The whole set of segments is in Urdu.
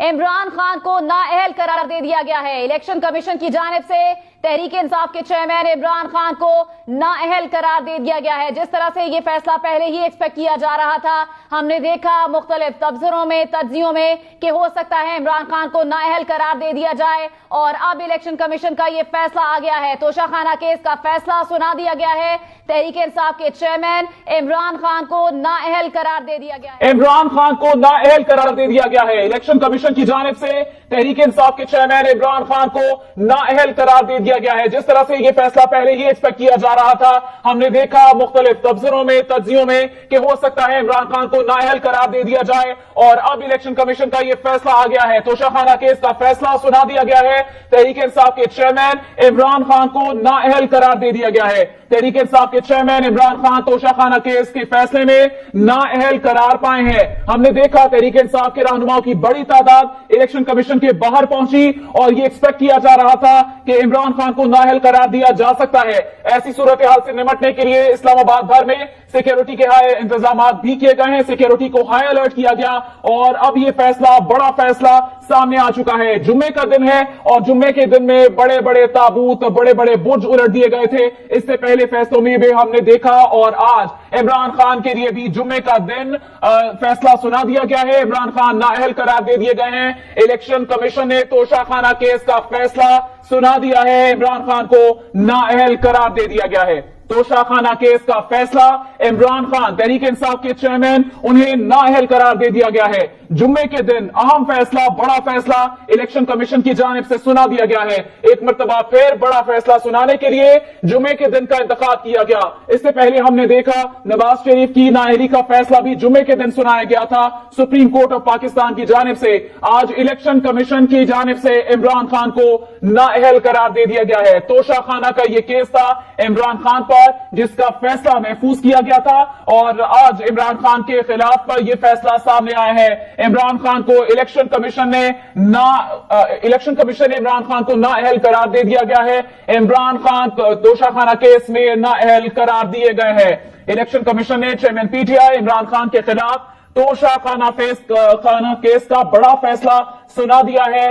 عمران خان کو نااہل قرار دے دیا گیا ہے۔ الیکشن کمیشن کی جانب سے تحریک انصاف کے چیئرمین عمران خان کو نااہل قرار دے دیا گیا ہے۔ جس طرح سے یہ فیصلہ پہلے ہی ایکسپیکٹ کیا جا رہا تھا، ہم نے دیکھا مختلف تبصروں میں، تجزیوں میں کہ ہو سکتا ہے عمران خان کو نااہل قرار دے دیا جائے، اور اب الیکشن کمیشن کا یہ فیصلہ آ گیا ہے۔ توشہ خانہ کیس کا فیصلہ سنا دیا گیا ہے۔ تحریک انصاف کے چیئرمین عمران خان کو نااہل قرار دے دیا گیا ہے۔ عمران خان کو نااہل قرار دے دیا گیا ہے۔ الیکشن کمیشن کی جانب سے تحریک انصاف کے چیئرمین عمران خان کو نااہل قرار دے دیا گیا ہے۔ جس طرح سے یہ فیصلہ پہلے ہی ایکسپیکٹ کیا جا رہا تھا، ہم نے دیکھا مختلف تبصروں میں، تجزیوں میں کہ ہو سکتا ہے عمران خان کو نااہل قرار دے دیا جائے، اور اب الیکشن کمیشن کا یہ فیصلہ آ گیا ہے۔ توشہ خانہ کیس کا فیصلہ سنا دیا گیا ہے۔ تحریک انصاف کے چیئرمین عمران خان کو نااہل قرار دے دیا گیا ہے۔ تحریک انصاف کے چیئرمین عمران خان توشہ خانہ کیس کے فیصلے میں نااہل قرار پائے ہیں۔ ہم نے دیکھا تحریک انصاف کے رہنماؤں کی بڑی تعداد الیکشن کمیشن کے باہر پہنچی، اور یہ ایکسپیکٹ کیا جا رہا تھا کہ عمران خان کو نااہل قرار دیا جا سکتا ہے۔ ایسی صورتحال سے نمٹنے کے لیے اسلام آباد بھر میں سیکیورٹی کے ہائی انتظامات بھی کیے گئے ہیں، سیکیورٹی کو ہائی الرٹ کیا گیا، اور اب یہ فیصلہ، بڑا فیصلہ سامنے آ چکا ہے۔ جمعے کا دن ہے، اور جمعے کے دن میں بڑے بڑے تابوت، بڑے بڑے برج الٹ دیے گئے تھے۔ اس سے پہلے فیصلوں میں بھی ہم نے دیکھا، اور آج عمران خان کے لیے بھی جمعے کا دن فیصلہ سنا دیا گیا ہے۔ عمران خان نااہل قرار دے دیے گئے ہیں۔ الیکشن کمیشن نے توشہ خانہ کیس کا فیصلہ سنا دیا ہے۔ عمران خان کو نااہل قرار دے دیا گیا ہے۔ توشہ خانہ کیس کا فیصلہ، عمران خان تحریک انصاف کے چیئرمین، انہیں نااہل قرار دے دیا گیا ہے۔ جمعے کے دن اہم فیصلہ، بڑا فیصلہ الیکشن کمیشن کی جانب سے سنا دیا گیا ہے۔ ایک مرتبہ پھر بڑا فیصلہ سنانے کے لیے جمعے کے دن کا انتخاب کیا گیا۔ اس سے پہلے ہم نے دیکھا نواز شریف کی نااہلی کا فیصلہ بھی جمعے کے دن سنایا گیا تھا سپریم کورٹ آف پاکستان کی جانب سے۔ آج الیکشن کمیشن کی جانب سے عمران خان کو نااہل قرار دے دیا گیا ہے۔ توشہ خانہ کا یہ کیس تھا عمران خان پر، جس کا فیصلہ محفوظ کیا گیا تھا، اور آج عمران خان کے خلاف پر یہ فیصلہ سامنے آیا ہے۔ عمران خان کو الیکشن کمیشن نے عمران خان کو نااہل قرار دے دیا گیا ہے۔ عمران خان توشہ خانہ کیس میں نااہل قرار دیے گئے ہیں۔ الیکشن کمیشن نے chairman P T I Imran Khan کے خلاف توشہ خانہ کیس کا بڑا فیصلہ سنا دیا ہے۔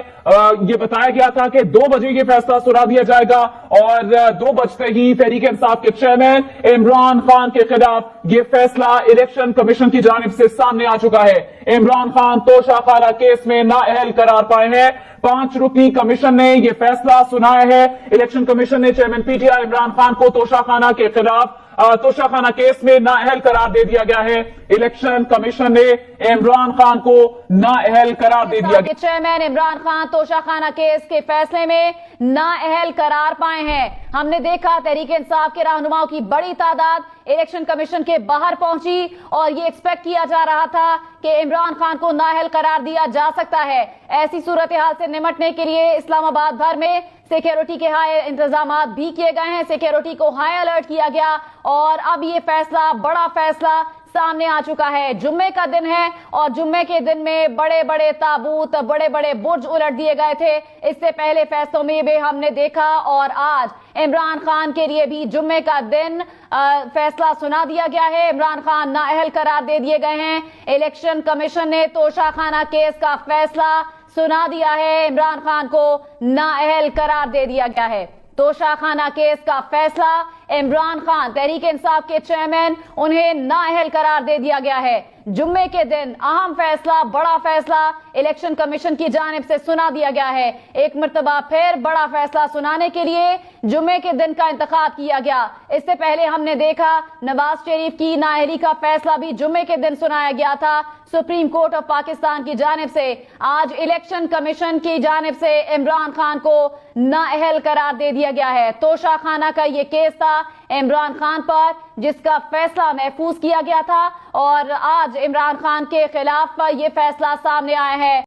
یہ بتایا گیا تھا کہ 2 بجے یہ فیصلہ سنا دیا جائے گا، اور 2 بجتے ہی تحریک انصاف کے چیئرمین عمران خان کے خلاف یہ فیصلہ الیکشن کمیشن کی جانب سے سامنے آ چکا ہے۔ عمران خان توشہ خانہ کیس میں نااہل قرار پائے ہیں۔ 5 رکنی کمیشن نے یہ فیصلہ سنایا ہے۔ الیکشن کمیشن نے chairman P T I Imran Khan کو توشہ خانہ کے خلاف توشہ خانہ کیس میں نااہل قرار دے دیا گیا ہے۔ الیکشن کمیشن نے عمران خان کو نااہل قرار دے دیا گیا۔ چیئرمین عمران خان توشہ خانہ کیس کے فیصلے میں نااہل قرار پائے ہیں۔ ہم نے دیکھا تحریک انصاف کے رہنماؤں کی بڑی تعداد الیکشن کمیشن کے باہر پہنچی، اور یہ ایکسپیکٹ کیا جا رہا تھا کہ عمران خان کو نااہل قرار دیا جا سکتا ہے۔ ایسی صورتحال سے نمٹنے کے لیے اسلام آباد بھر میں سیکیورٹی کے ہائی انتظامات بھی کیے گئے ہیں، سیکیورٹی کو ہائی الرٹ کیا گیا، اور اب یہ فیصلہ، بڑا فیصلہ سامنے آ چکا ہے۔ جمعے کا دن ہے، اور جمعے کے دن میں بڑے بڑے تابوت، بڑے بڑے برج الٹ دیے گئے تھے۔ اس سے پہلے فیصلوں میں بھی ہم نے دیکھا، اور آج عمران خان کے لیے بھی جمعے کا دن فیصلہ سنا دیا گیا ہے۔ عمران خان نااہل قرار دے دیے گئے ہیں۔ الیکشن کمیشن نے توشہ خانہ کیس کا فیصلہ سنا دیا ہے۔ عمران خان کو نااہل قرار دے دیا گیا ہے۔ توشہ خانہ کیس کا فیصلہ، عمران خان تحریک انصاف کے چیئرمین، انہیں نااہل قرار دے دیا گیا ہے۔ جمعے کے دن اہم فیصلہ، بڑا فیصلہ الیکشن کمیشن کی جانب سے سنا دیا گیا ہے۔ ایک مرتبہ پھر بڑا فیصلہ سنانے کے لیے جمعے کے دن کا انتخاب کیا گیا۔ اس سے پہلے ہم نے دیکھا نواز شریف کی نااہلی کا فیصلہ بھی جمعے کے دن سنایا گیا تھا سپریم کورٹ آف پاکستان کی جانب سے۔ آج الیکشن کمیشن کی جانب سے عمران خان کو نااہل قرار دے دیا گیا ہے۔ توشہ خانہ کا یہ کیس تھا عمران خان پر، جس کا فیصلہ محفوظ کیا گیا تھا، اور آج عمران خان کے خلاف یہ فیصلہ سامنے آیا ہے۔